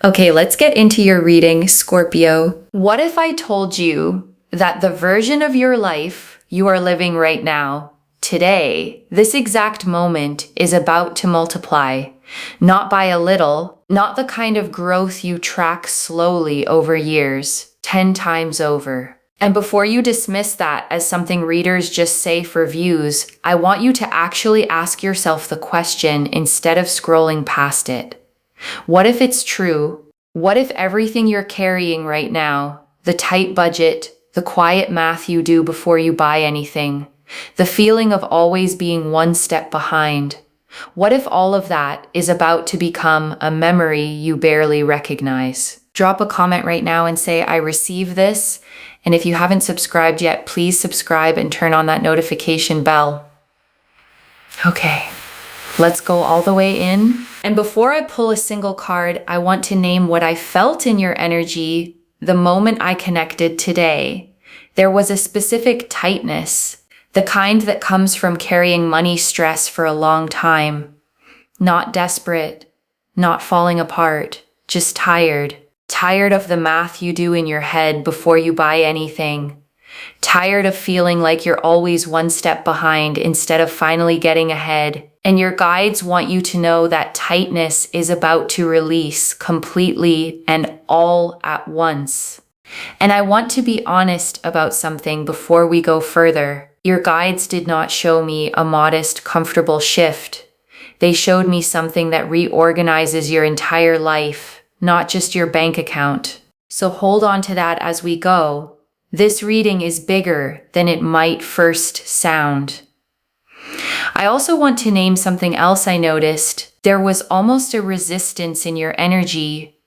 Okay, let's get into your reading, Scorpio. What if I told you that the version of your life you are living right now, today, this exact moment, is about to multiply? Not by a little, not the kind of growth you track slowly over years, 10 times over. And before you dismiss that as something readers just say for views, I want you to actually ask yourself the question instead of scrolling past it. What if it's true? What if everything you're carrying right now, the tight budget, the quiet math you do before you buy anything, the feeling of always being one step behind, what if all of that is about to become a memory you barely recognize? Drop a comment right now and say, I receive this. And if you haven't subscribed yet, please subscribe and turn on that notification bell. Okay. Let's go all the way in. And before I pull a single card, I want to name what I felt in your energy the moment I connected today. There was a specific tightness, the kind that comes from carrying money stress for a long time. Not desperate, not falling apart, just tired. Tired of the math you do in your head before you buy anything. Tired of feeling like you're always one step behind instead of finally getting ahead. And your guides want you to know that tightness is about to release completely and all at once. And I want to be honest about something before we go further. Your guides did not show me a modest, comfortable shift. They showed me something that reorganizes your entire life, not just your bank account. So hold on to that as we go. This reading is bigger than it might first sound. I also want to name something else I noticed. There was almost a resistance in your energy,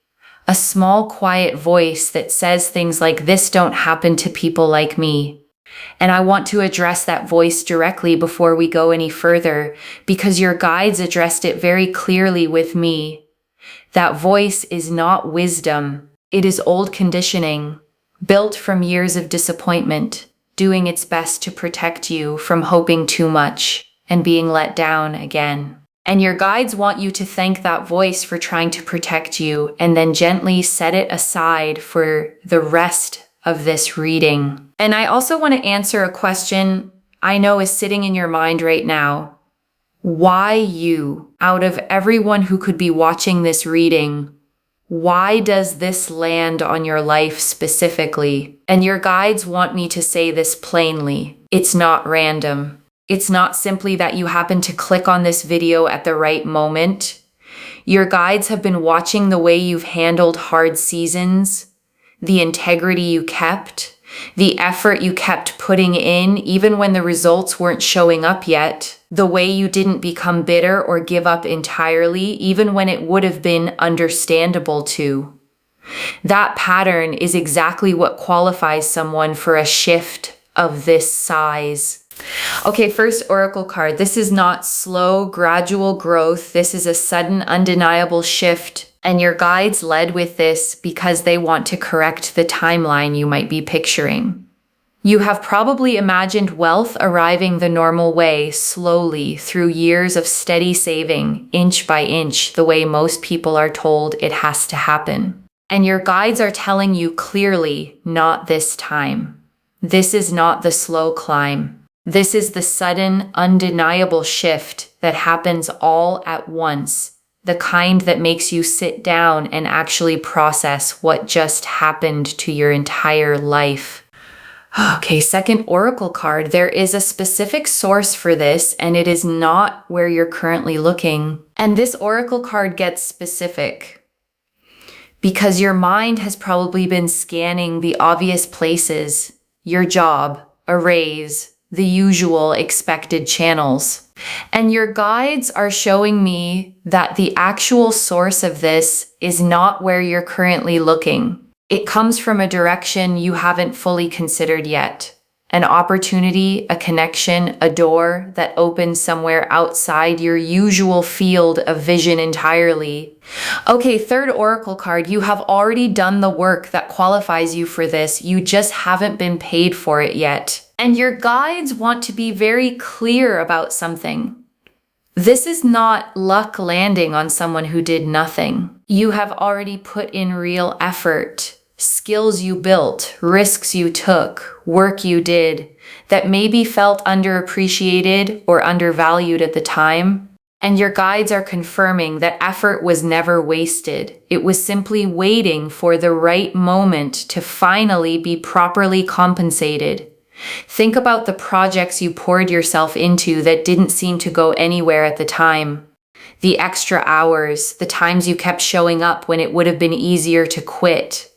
a small quiet voice that says things like, this don't happen to people like me. And I want to address that voice directly before we go any further, because your guides addressed it very clearly with me. That voice is not wisdom. It is old conditioning, built from years of disappointment, doing its best to protect you from hoping too much and being let down again. And your guides want you to thank that voice for trying to protect you and then gently set it aside for the rest of this reading. And I also want to answer a question I know is sitting in your mind right now. Why you? Out of everyone who could be watching this reading, why does this land on your life specifically? And your guides want me to say this plainly. It's not random. It's not simply that you happen to click on this video at the right moment. Your guides have been watching the way you've handled hard seasons, the integrity you kept, the effort you kept putting in even when the results weren't showing up yet, the way you didn't become bitter or give up entirely even when it would have been understandable to. That pattern is exactly what qualifies someone for a shift of this size. Okay, first oracle card. This is not slow, gradual growth. This is a sudden, undeniable shift. And your guides led with this because they want to correct the timeline you might be picturing. You have probably imagined wealth arriving the normal way, slowly, through years of steady saving, inch by inch, the way most people are told it has to happen. And your guides are telling you clearly, not this time. This is not the slow climb. This is the sudden, undeniable shift that happens all at once, the kind that makes you sit down and actually process what just happened to your entire life. Okay, second oracle card. There is a specific source for this, and it is not where you're currently looking. And this oracle card gets specific because your mind has probably been scanning the obvious places, your job, a raise, the usual expected channels. And your guides are showing me that the actual source of this is not where you're currently looking. It comes from a direction you haven't fully considered yet. An opportunity, a connection, a door that opens somewhere outside your usual field of vision entirely. Okay, third oracle card. You have already done the work that qualifies you for this. You just haven't been paid for it yet. And your guides want to be very clear about something. This is not luck landing on someone who did nothing. You have already put in real effort, skills you built, risks you took, work you did that maybe felt underappreciated or undervalued at the time. And your guides are confirming that effort was never wasted. It was simply waiting for the right moment to finally be properly compensated. Think about the projects you poured yourself into that didn't seem to go anywhere at the time. The extra hours, the times you kept showing up when it would have been easier to quit.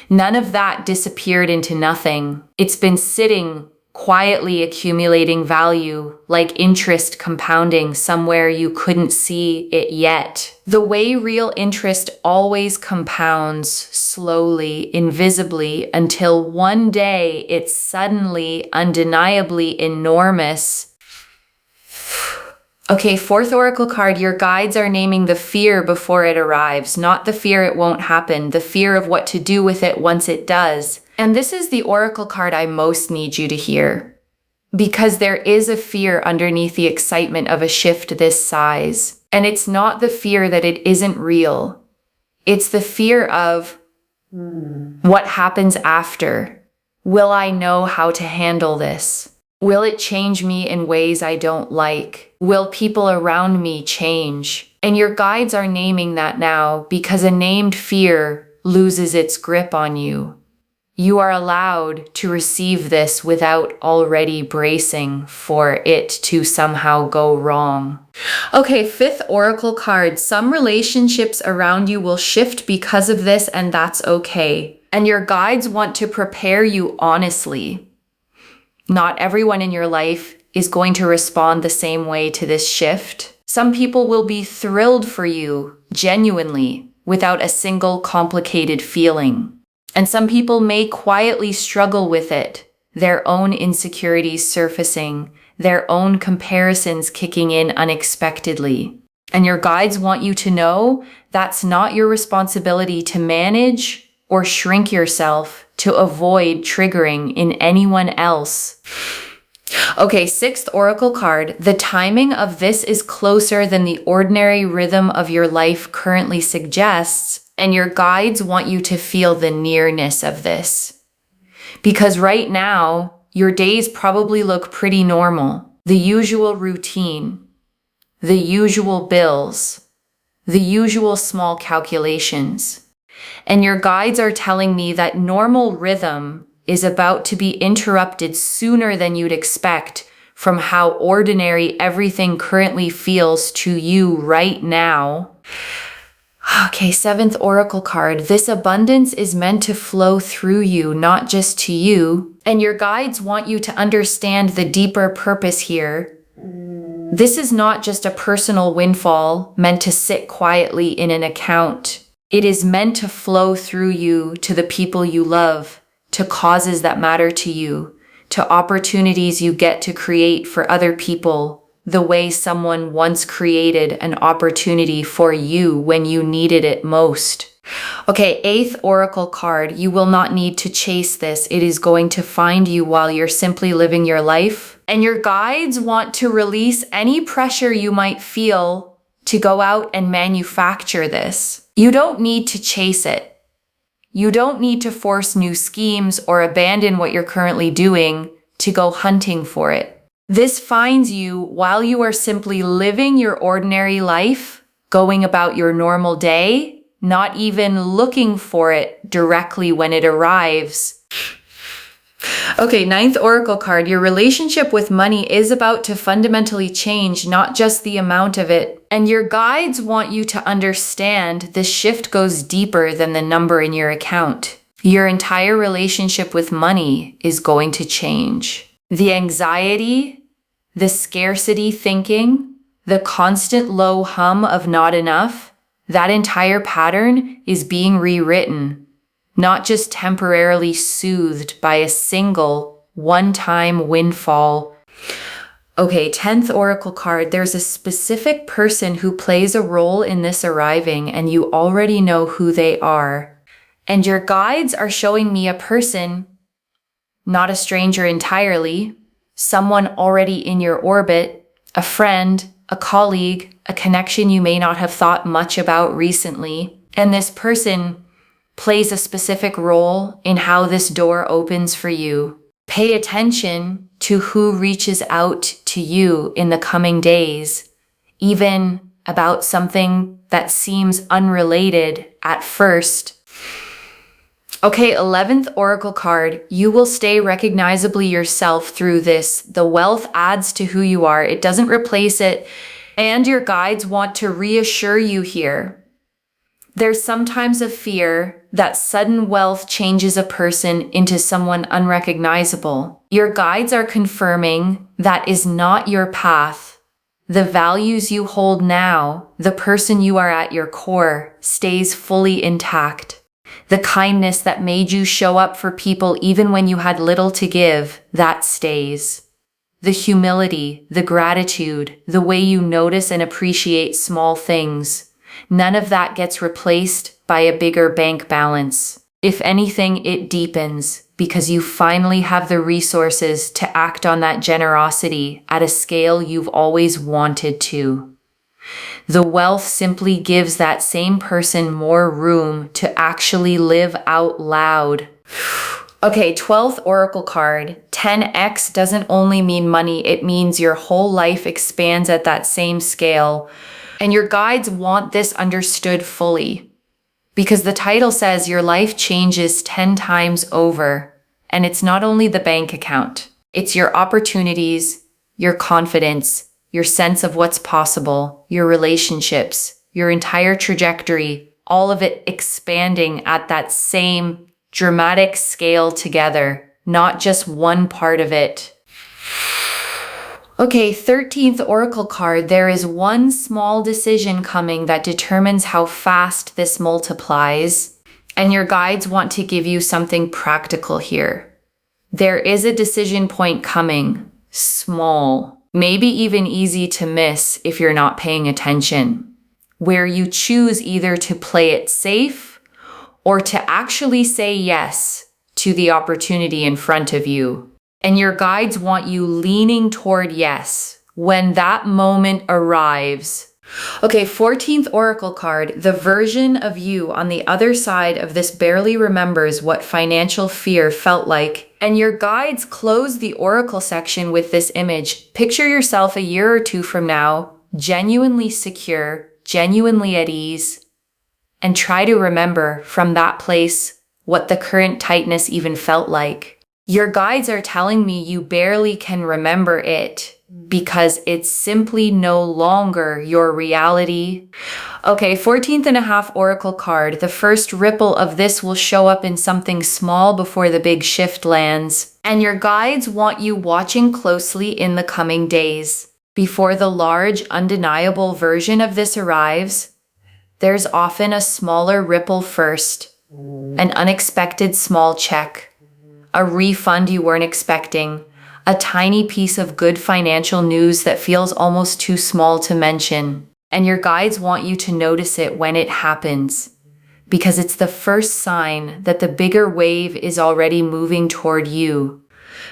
None of that disappeared into nothing. It's been sitting, quietly accumulating value, like interest compounding somewhere you couldn't see it yet. The way real interest always compounds slowly, invisibly, until one day it's suddenly, undeniably enormous. Okay, fourth oracle card, your guides are naming the fear before it arrives, not the fear it won't happen, the fear of what to do with it once it does. And this is the oracle card I most need you to hear, because there is a fear underneath the excitement of a shift this size. And it's not the fear that it isn't real. It's the fear of what happens after. Will I know how to handle this? Will it change me in ways I don't like? Will people around me change? And your guides are naming that now because a named fear loses its grip on you. You are allowed to receive this without already bracing for it to somehow go wrong. Okay, fifth oracle card. Some relationships around you will shift because of this, and that's okay. And your guides want to prepare you honestly. Not everyone in your life is going to respond the same way to this shift. Some people will be thrilled for you, genuinely, without a single complicated feeling. And some people may quietly struggle with it, their own insecurities surfacing, their own comparisons kicking in unexpectedly. And your guides want you to know that's not your responsibility to manage or shrink yourself to avoid triggering in anyone else. Okay, sixth oracle card. The timing of this is closer than the ordinary rhythm of your life currently suggests, and your guides want you to feel the nearness of this. Because right now, your days probably look pretty normal. The usual routine, the usual bills, the usual small calculations. And your guides are telling me that normal rhythm is about to be interrupted sooner than you'd expect from how ordinary everything currently feels to you right now. Okay, seventh oracle card. This abundance is meant to flow through you, not just to you. And your guides want you to understand the deeper purpose here. This is not just a personal windfall meant to sit quietly in an account. It is meant to flow through you to the people you love, to causes that matter to you, to opportunities you get to create for other people, the way someone once created an opportunity for you when you needed it most. Okay, eighth oracle card. You will not need to chase this. It is going to find you while you're simply living your life. And your guides want to release any pressure you might feel to go out and manufacture this. You don't need to chase it. You don't need to force new schemes or abandon what you're currently doing to go hunting for it. This finds you while you are simply living your ordinary life, going about your normal day, not even looking for it directly when it arrives. Okay, ninth oracle card. Your relationship with money is about to fundamentally change, not just the amount of it. And your guides want you to understand this shift goes deeper than the number in your account. Your entire relationship with money is going to change. The anxiety, the scarcity thinking, the constant low hum of not enough, that entire pattern is being rewritten, not just temporarily soothed by a single one-time windfall. Okay, 10th oracle card. There's a specific person who plays a role in this arriving, and you already know who they are. And your guides are showing me a person, not a stranger entirely, someone already in your orbit, a friend, a colleague, a connection you may not have thought much about recently. And this person plays a specific role in how this door opens for you. Pay attention to who reaches out to you in the coming days, even about something that seems unrelated at first. Okay, 11th Oracle card. You will stay recognizably yourself through this. The wealth adds to who you are. It doesn't replace it. And your guides want to reassure you here. There's sometimes a fear that sudden wealth changes a person into someone unrecognizable. Your guides are confirming that is not your path. The values you hold now, the person you are at your core, stays fully intact. The kindness that made you show up for people even when you had little to give, that stays. The humility, the gratitude, the way you notice and appreciate small things, none of that gets replaced by a bigger bank balance. If anything, it deepens because you finally have the resources to act on that generosity at a scale you've always wanted to. The wealth simply gives that same person more room to actually live out loud. Okay, 12th Oracle card. 10x doesn't only mean money, it means your whole life expands at that same scale. And your guides want this understood fully. Because the title says your life changes 10 times over. And it's not only the bank account. It's your opportunities, your confidence, your sense of what's possible, your relationships, your entire trajectory, all of it expanding at that same dramatic scale together, not just one part of it. Okay, 13th Oracle card. There is one small decision coming that determines how fast this multiplies, and your guides want to give you something practical here. There is a decision point coming, small, maybe even easy to miss if you're not paying attention, where you choose either to play it safe or to actually say yes to the opportunity in front of you. And your guides want you leaning toward yes when that moment arrives. Okay, 14th Oracle card. The version of you on the other side of this barely remembers what financial fear felt like. And your guides close the Oracle section with this image. Picture yourself a year or two from now, genuinely secure, genuinely at ease, and try to remember from that place what the current tightness even felt like. Your guides are telling me you barely can remember it because it's simply no longer your reality. Okay, 14th and a half Oracle card. The first ripple of this will show up in something small before the big shift lands. And your guides want you watching closely in the coming days. Before the large, undeniable version of this arrives, there's often a smaller ripple first, an unexpected small check, a refund you weren't expecting, a tiny piece of good financial news that feels almost too small to mention. And your guides want you to notice it when it happens, because it's the first sign that the bigger wave is already moving toward you.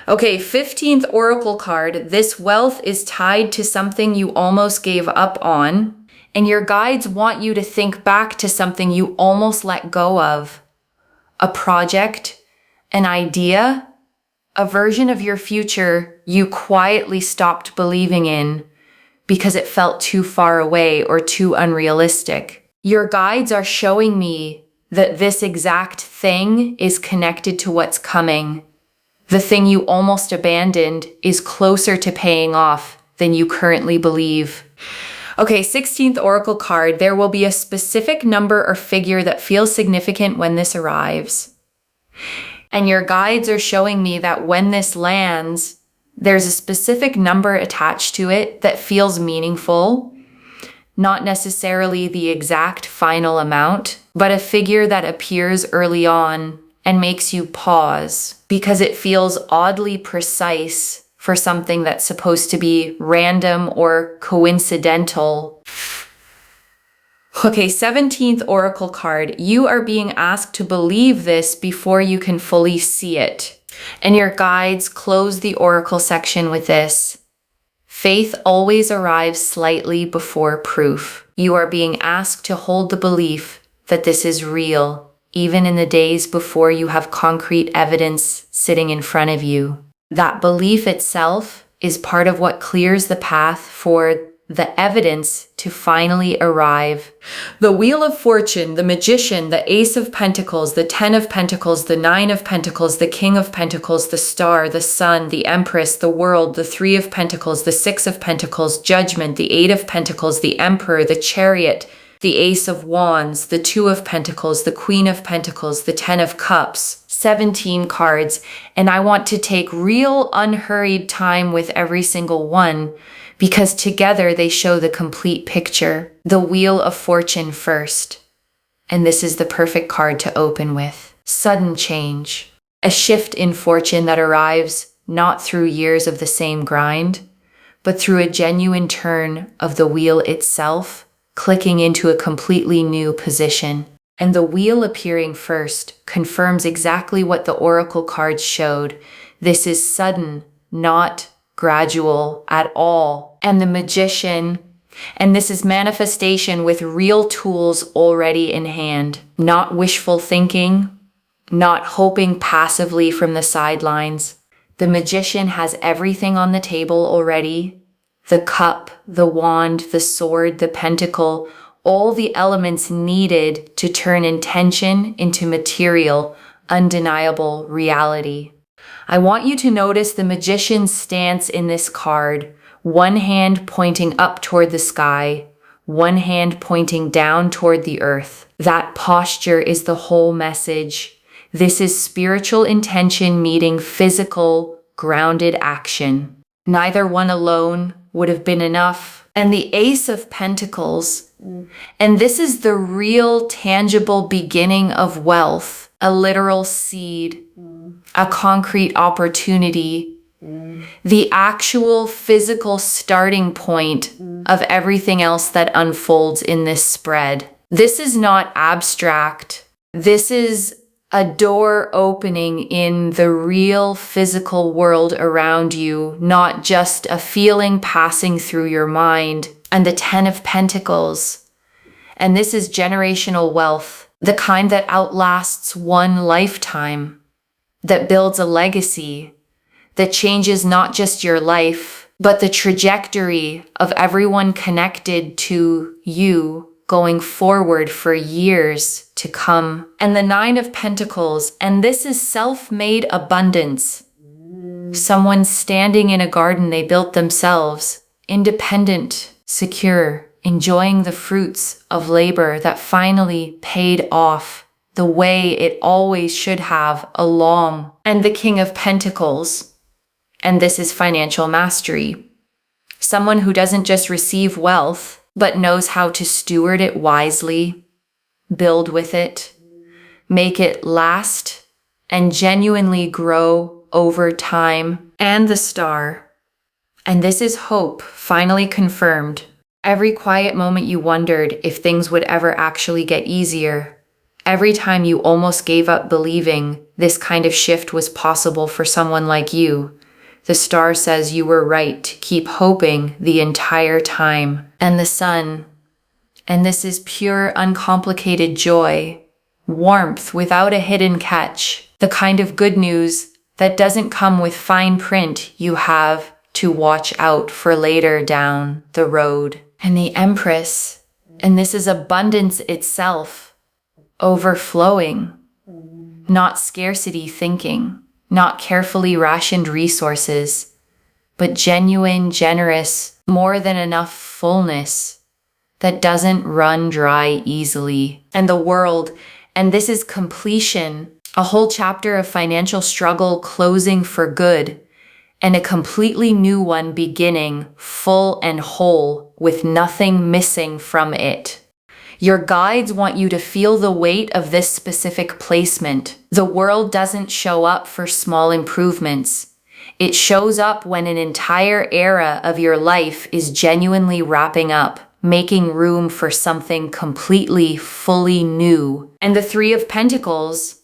Okay, 15th Oracle card. This wealth is tied to something you almost gave up on, and your guides want you to think back to something you almost let go of. A project, an idea, a version of your future you quietly stopped believing in because it felt too far away or too unrealistic. Your guides are showing me that this exact thing is connected to what's coming. The thing you almost abandoned is closer to paying off than you currently believe. Okay, 16th Oracle card. There will be a specific number or figure that feels significant when this arrives. And your guides are showing me that when this lands, there's a specific number attached to it that feels meaningful, not necessarily the exact final amount, but a figure that appears early on and makes you pause because it feels oddly precise for something that's supposed to be random or coincidental. Okay, 17th Oracle card. You are being asked to believe this before you can fully see it. And your guides close the Oracle section with this. Faith always arrives slightly before proof. You are being asked to hold the belief that this is real, even in the days before you have concrete evidence sitting in front of you. That belief itself is part of what clears the path for the evidence to finally arrive. The Wheel of Fortune, the Magician, the Ace of Pentacles, the Ten of Pentacles, the Nine of Pentacles, the King of Pentacles, the Star, the Sun, the Empress, the World, the Three of Pentacles, the Six of Pentacles, Judgment, the Eight of Pentacles, the Emperor, the Chariot, the Ace of Wands, the Two of Pentacles, the Queen of Pentacles, the Ten of Cups, 17 cards, and I want to take real unhurried time with every single one because together they show the complete picture. The Wheel of Fortune first, and this is the perfect card to open with. Sudden change, a shift in fortune that arrives not through years of the same grind, but through a genuine turn of the wheel itself, clicking into a completely new position. And the wheel appearing first confirms exactly what the oracle cards showed. This is sudden, not gradual at all. And the Magician, and this is manifestation with real tools already in hand. Not wishful thinking, not hoping passively from the sidelines. The Magician has everything on the table already. The cup, the wand, the sword, the pentacle, all the elements needed to turn intention into material, undeniable reality. I want you to notice the Magician's stance in this card. One hand pointing up toward the sky, one hand pointing down toward the earth. That posture is the whole message. This is spiritual intention meeting physical, grounded action. Neither one alone would have been enough. And the Ace of Pentacles, and this is the real tangible beginning of wealth, a literal seed, a concrete opportunity, the actual physical starting point of everything else that unfolds in this spread. This is not abstract. This is a door opening in the real physical world around you, not just a feeling passing through your mind. And the Ten of Pentacles. And this is generational wealth, the kind that outlasts one lifetime, that builds a legacy, that changes not just your life, but the trajectory of everyone connected to you going forward for years to come. And the Nine of Pentacles, and this is self-made abundance. Someone standing in a garden they built themselves, independent, secure, enjoying the fruits of labor that finally paid off the way it always should have along. And the King of Pentacles, and this is financial mastery. Someone who doesn't just receive wealth, but knows how to steward it wisely, build with it, make it last, and genuinely grow over time. And the Star. And this is hope, finally confirmed. Every quiet moment you wondered if things would ever actually get easier. Every time you almost gave up believing this kind of shift was possible for someone like you. The Star says you were right to keep hoping the entire time. And the Sun. And this is pure, uncomplicated joy. Warmth without a hidden catch. The kind of good news that doesn't come with fine print you have to watch out for later down the road. And the Empress. And this is abundance itself. Overflowing. Not scarcity thinking. Not carefully rationed resources, but genuine, generous, more than enough fullness that doesn't run dry easily. And the World, and this is completion, a whole chapter of financial struggle closing for good, and a completely new one beginning, full and whole, with nothing missing from it. Your guides want you to feel the weight of this specific placement. The world doesn't show up for small improvements. It shows up when an entire era of your life is genuinely wrapping up, making room for something completely, fully new. And the Three of Pentacles,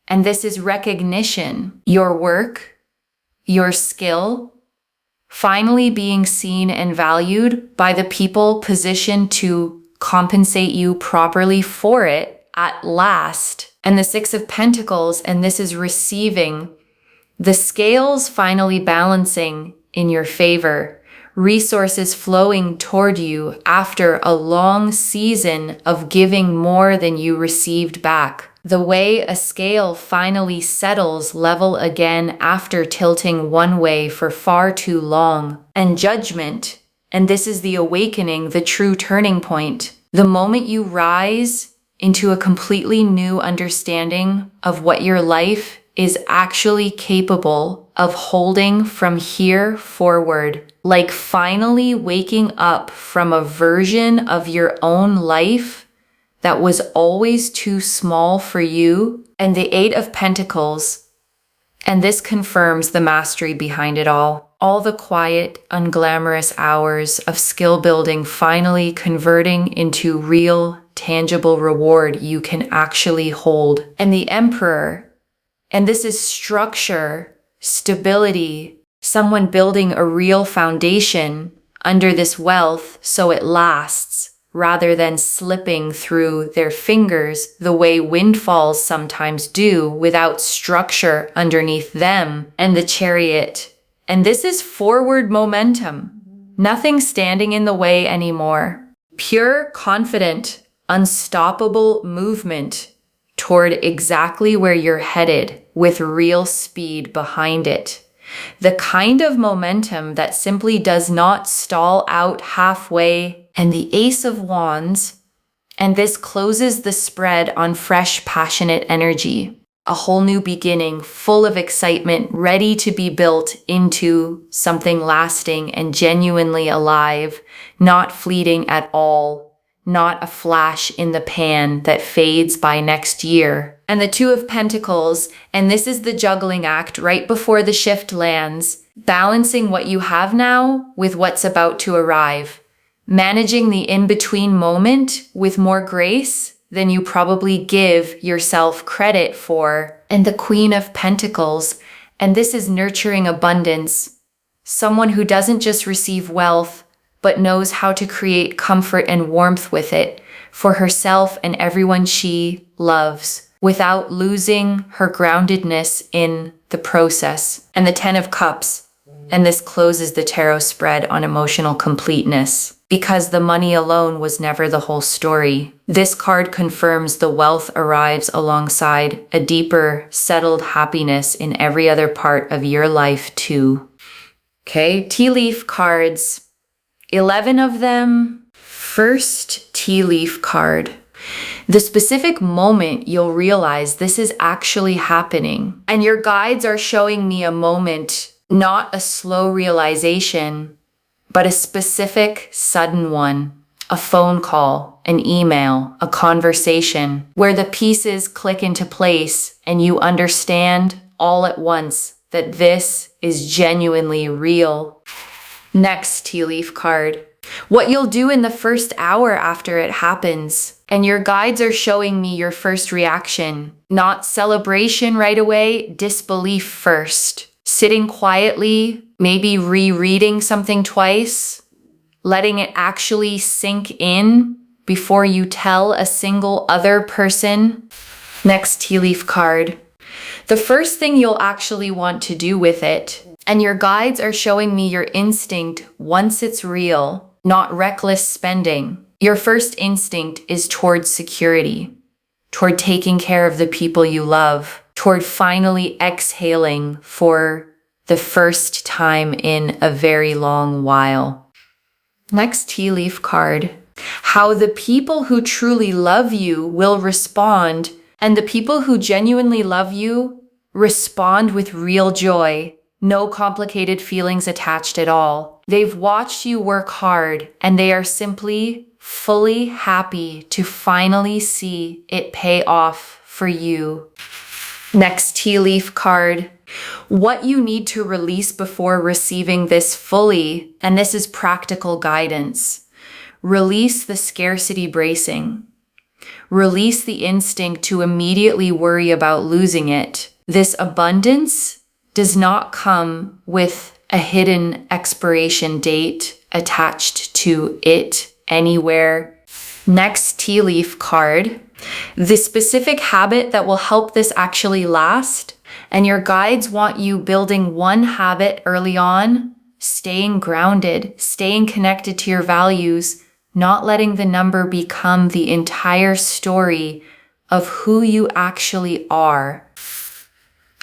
and this is recognition. Your work, your skill, finally being seen and valued by the people positioned to compensate you properly for it at last. And the Six of Pentacles, and this is receiving, the scales finally balancing in your favor, resources flowing toward you after a long season of giving more than you received back. The way a scale finally settles level again after tilting one way for far too long. And judgment, and this is the awakening, the true turning point. The moment you rise into a completely new understanding of what your life is actually capable of holding from here forward. Like finally waking up from a version of your own life that was always too small for you. And the Eight of Pentacles, and this confirms the mastery behind it all. All the quiet, unglamorous hours of skill building finally converting into real, tangible reward you can actually hold. And the Emperor, and this is structure, stability, someone building a real foundation under this wealth so it lasts, rather than slipping through their fingers the way windfalls sometimes do without structure underneath them. And the Chariot, and this is forward momentum, nothing standing in the way anymore. Pure, confident, unstoppable movement toward exactly where you're headed with real speed behind it. The kind of momentum that simply does not stall out halfway. And the Ace of Wands, and this closes the spread on fresh, passionate energy. A whole new beginning, full of excitement, ready to be built into something lasting and genuinely alive, not fleeting at all. Not a flash in the pan that fades by next year. And the Two of Pentacles, and this is the juggling act right before the shift lands, balancing what you have now with what's about to arrive, managing the in-between moment with more grace than you probably give yourself credit for. And the Queen of Pentacles, and this is nurturing abundance, someone who doesn't just receive wealth, but knows how to create comfort and warmth with it for herself and everyone she loves, without losing her groundedness in the process. And the Ten of Cups, and this closes the tarot spread on emotional completeness, because the money alone was never the whole story. This card confirms the wealth arrives alongside a deeper, settled happiness in every other part of your life too. Okay, tea leaf cards. 11 of them. First tea leaf card. The specific moment you'll realize this is actually happening. And your guides are showing me a moment, not a slow realization, but a specific, sudden one. A phone call, an email, a conversation, where the pieces click into place and you understand all at once that this is genuinely real. Next tea leaf card. What you'll do in the first hour after it happens. And your guides are showing me your first reaction. Not celebration right away, disbelief first. Sitting quietly, maybe rereading something twice. Letting it actually sink in before you tell a single other person. Next tea leaf card. The first thing you'll actually want to do with it. And your guides are showing me your instinct once it's real, not reckless spending. Your first instinct is towards security, toward taking care of the people you love, toward finally exhaling for the first time in a very long while. Next tea leaf card. How the people who truly love you will respond, and the people who genuinely love you respond with real joy. No complicated feelings attached at all. They've watched you work hard, and they are simply fully happy to finally see it pay off for you. Next tea leaf card. What you need to release before receiving this fully, and this is practical guidance. Release the scarcity bracing. Release the instinct to immediately worry about losing it. This abundance does not come with a hidden expiration date attached to it anywhere. Next tea leaf card, the specific habit that will help this actually last. And your guides want you building one habit early on, staying grounded, staying connected to your values, not letting the number become the entire story of who you actually are.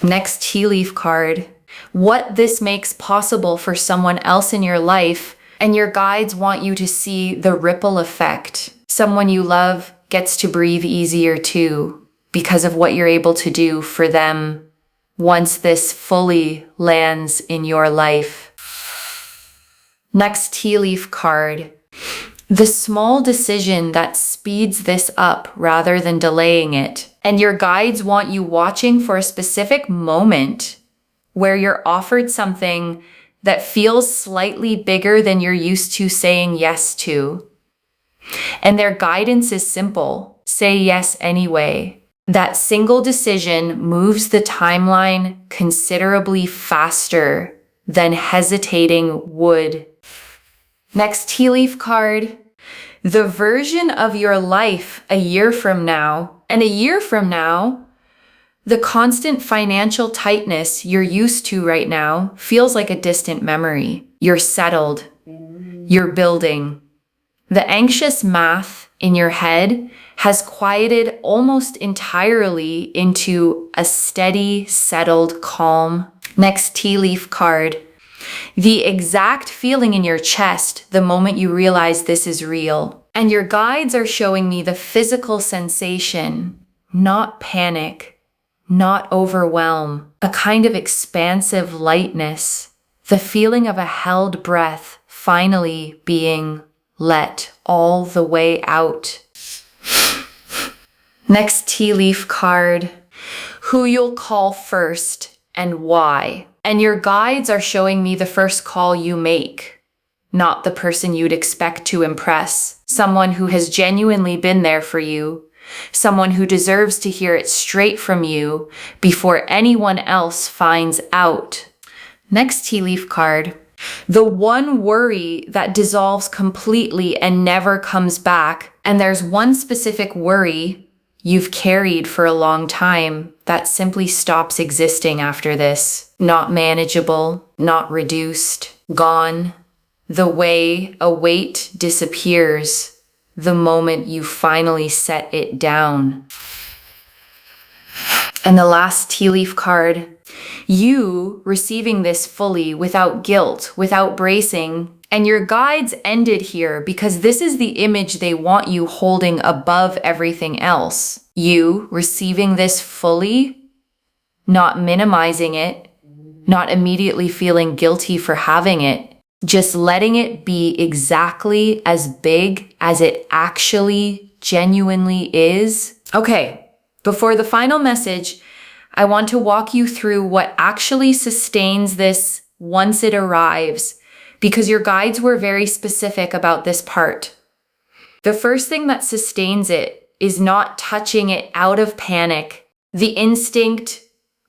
Next tea leaf card, what this makes possible for someone else in your life, and your guides want you to see the ripple effect. Someone you love gets to breathe easier too because of what you're able to do for them once this fully lands in your life. Next tea leaf card, the small decision that speeds this up rather than delaying it. And your guides want you watching for a specific moment where you're offered something that feels slightly bigger than you're used to saying yes to. And their guidance is simple. Say yes anyway. That single decision moves the timeline considerably faster than hesitating would. Next tea leaf card, the version of your life a year from now. And a year from now, the constant financial tightness you're used to right now feels like a distant memory. You're settled. You're building. The anxious math in your head has quieted almost entirely into a steady, settled calm. Next tea leaf card, the exact feeling in your chest the moment you realize this is real. And your guides are showing me the physical sensation, not panic, not overwhelm, a kind of expansive lightness, the feeling of a held breath finally being let all the way out. Next tea leaf card, who you'll call first and why. And your guides are showing me the first call you make, not the person you'd expect to impress. Someone who has genuinely been there for you. Someone who deserves to hear it straight from you before anyone else finds out. Next tea leaf card, the one worry that dissolves completely and never comes back. And there's one specific worry you've carried for a long time that simply stops existing after this. Not manageable, not reduced, gone. The way a weight disappears the moment you finally set it down. And the last tea leaf card, you receiving this fully without guilt, without bracing. And your guides ended here because this is the image they want you holding above everything else. You receiving this fully, not minimizing it, not immediately feeling guilty for having it, just letting it be exactly as big as it actually genuinely is. Okay, before the final message, I want to walk you through what actually sustains this once it arrives, because your guides were very specific about this part. The first thing that sustains it is not touching it out of panic. The instinct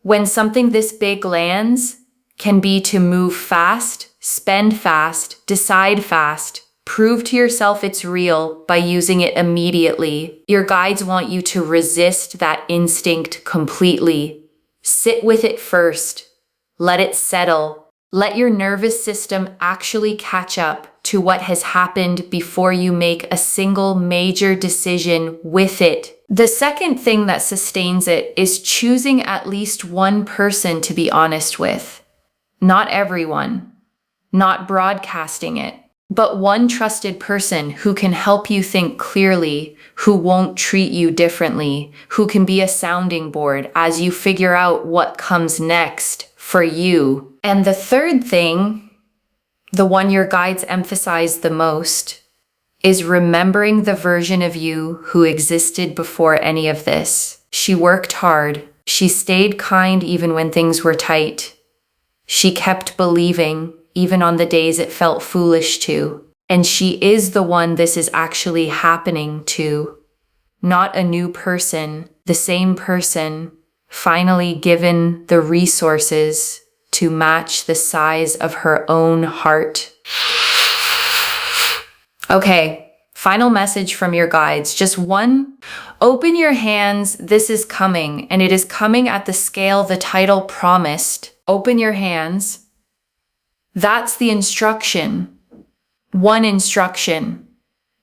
when something this big lands can be to move fast, spend fast, decide fast, prove to yourself it's real by using it immediately. Your guides want you to resist that instinct completely. Sit with it first. Let it settle. Let your nervous system actually catch up to what has happened before you make a single major decision with it. The second thing that sustains it is choosing at least one person to be honest with. Not everyone. Not broadcasting it, but one trusted person who can help you think clearly, who won't treat you differently, who can be a sounding board as you figure out what comes next for you. And the third thing, the one your guides emphasize the most, is remembering the version of you who existed before any of this. She worked hard. She stayed kind even when things were tight. She kept believing even on the days it felt foolish to. And she is the one this is actually happening to. Not a new person, the same person, finally given the resources to match the size of her own heart. Okay, final message from your guides. Just one. Open your hands. This is coming, and it is coming at the scale the title promised. Open your hands. That's the instruction. One instruction.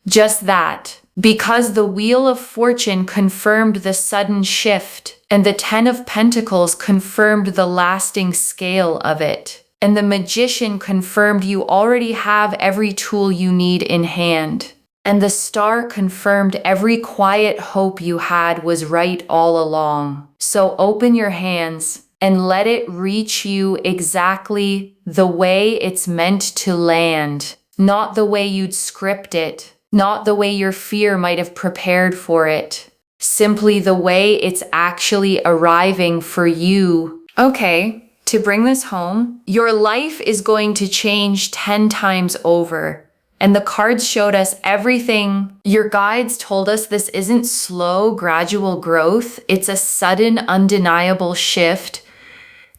Just that. Because the Wheel of Fortune confirmed the sudden shift, and the Ten of Pentacles confirmed the lasting scale of it, and the Magician confirmed you already have every tool you need in hand, and the Star confirmed every quiet hope you had was right all along. So open your hands and let it reach you exactly the way it's meant to land, not the way you'd script it. Not the way your fear might have prepared for it. Simply the way it's actually arriving for you. Okay, to bring this home, your life is going to change 10 times over. And the cards showed us everything. Your guides told us this isn't slow, gradual growth. It's a sudden, undeniable shift.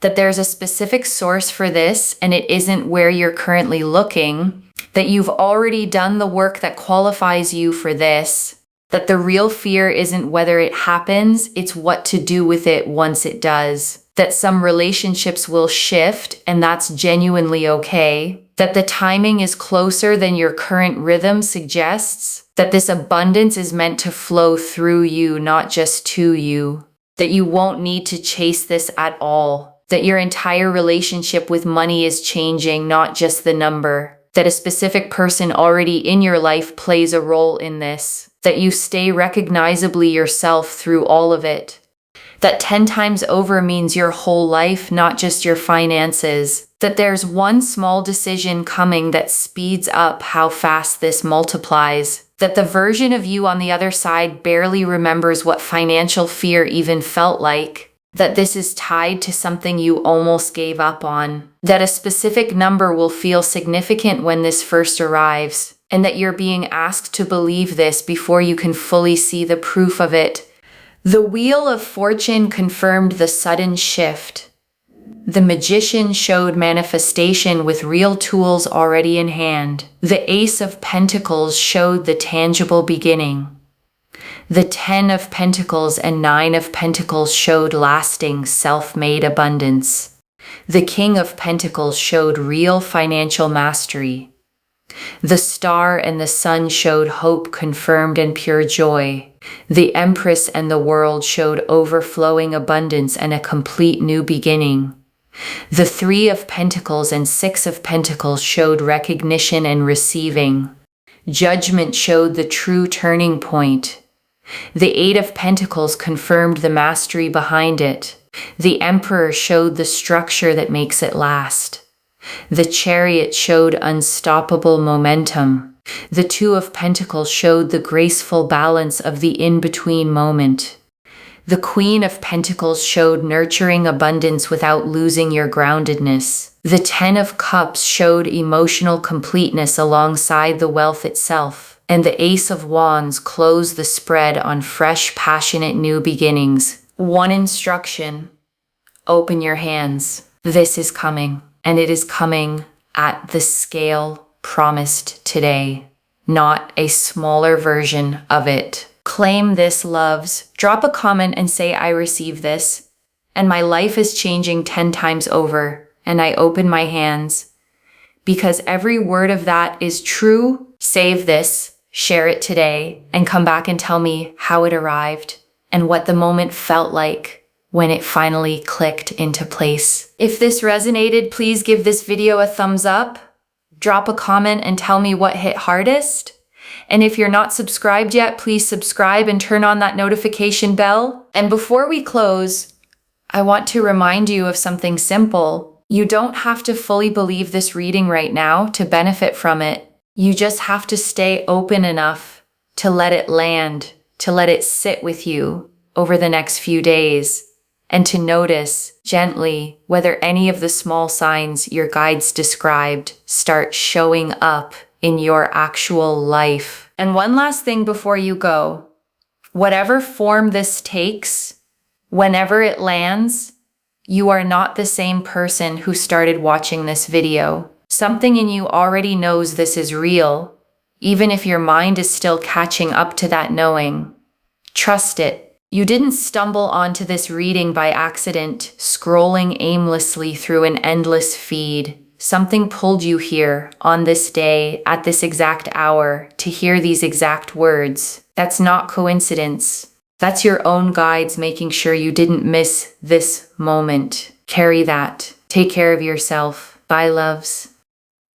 That there's a specific source for this, and it isn't where you're currently looking. That you've already done the work that qualifies you for this, that the real fear isn't whether it happens, it's what to do with it once it does, that some relationships will shift and that's genuinely okay, that the timing is closer than your current rhythm suggests, that this abundance is meant to flow through you, not just to you, that you won't need to chase this at all, that your entire relationship with money is changing, not just the number. That a specific person already in your life plays a role in this, that you stay recognizably yourself through all of it, that 10 times over means your whole life, not just your finances, that there's one small decision coming that speeds up how fast this multiplies, that the version of you on the other side barely remembers what financial fear even felt like, that this is tied to something you almost gave up on, that a specific number will feel significant when this first arrives, and that you're being asked to believe this before you can fully see the proof of it. The Wheel of Fortune confirmed the sudden shift. The Magician showed manifestation with real tools already in hand. The Ace of Pentacles showed the tangible beginning. The Ten of Pentacles and Nine of Pentacles showed lasting, self-made abundance. The King of Pentacles showed real financial mastery. The Star and the Sun showed hope confirmed and pure joy. The Empress and the World showed overflowing abundance and a complete new beginning. The Three of Pentacles and Six of Pentacles showed recognition and receiving. Judgment showed the true turning point. The Eight of Pentacles confirmed the mastery behind it. The Emperor showed the structure that makes it last. The Chariot showed unstoppable momentum. The Two of Pentacles showed the graceful balance of the in-between moment. The Queen of Pentacles showed nurturing abundance without losing your groundedness. The Ten of Cups showed emotional completeness alongside the wealth itself. And the Ace of Wands closed the spread on fresh, passionate new beginnings. One instruction: open your hands. This is coming, and it is coming at the scale promised today, not a smaller version of it. Claim this, loves. Drop a comment and say, I receive this, and my life is changing 10 times over, and I open my hands. Because every word of that is true. Save this, share it today, and come back and tell me how it arrived and what the moment felt like when it finally clicked into place. If this resonated, please give this video a thumbs up, drop a comment and tell me what hit hardest. And if you're not subscribed yet, please subscribe and turn on that notification bell. And before we close, I want to remind you of something simple. You don't have to fully believe this reading right now to benefit from it. You just have to stay open enough to let it land, to let it sit with you over the next few days, and to notice gently whether any of the small signs your guides described start showing up in your actual life. And one last thing before you go, whatever form this takes, whenever it lands, You are not the same person who started watching this video. Something in you already knows this is real, even if your mind is still catching up to that knowing. Trust it. You didn't stumble onto this reading by accident, scrolling aimlessly through an endless feed. Something pulled you here, on this day, at this exact hour, to hear these exact words. That's not coincidence. That's your own guides making sure you didn't miss this moment. Carry that. Take care of yourself. Bye, loves.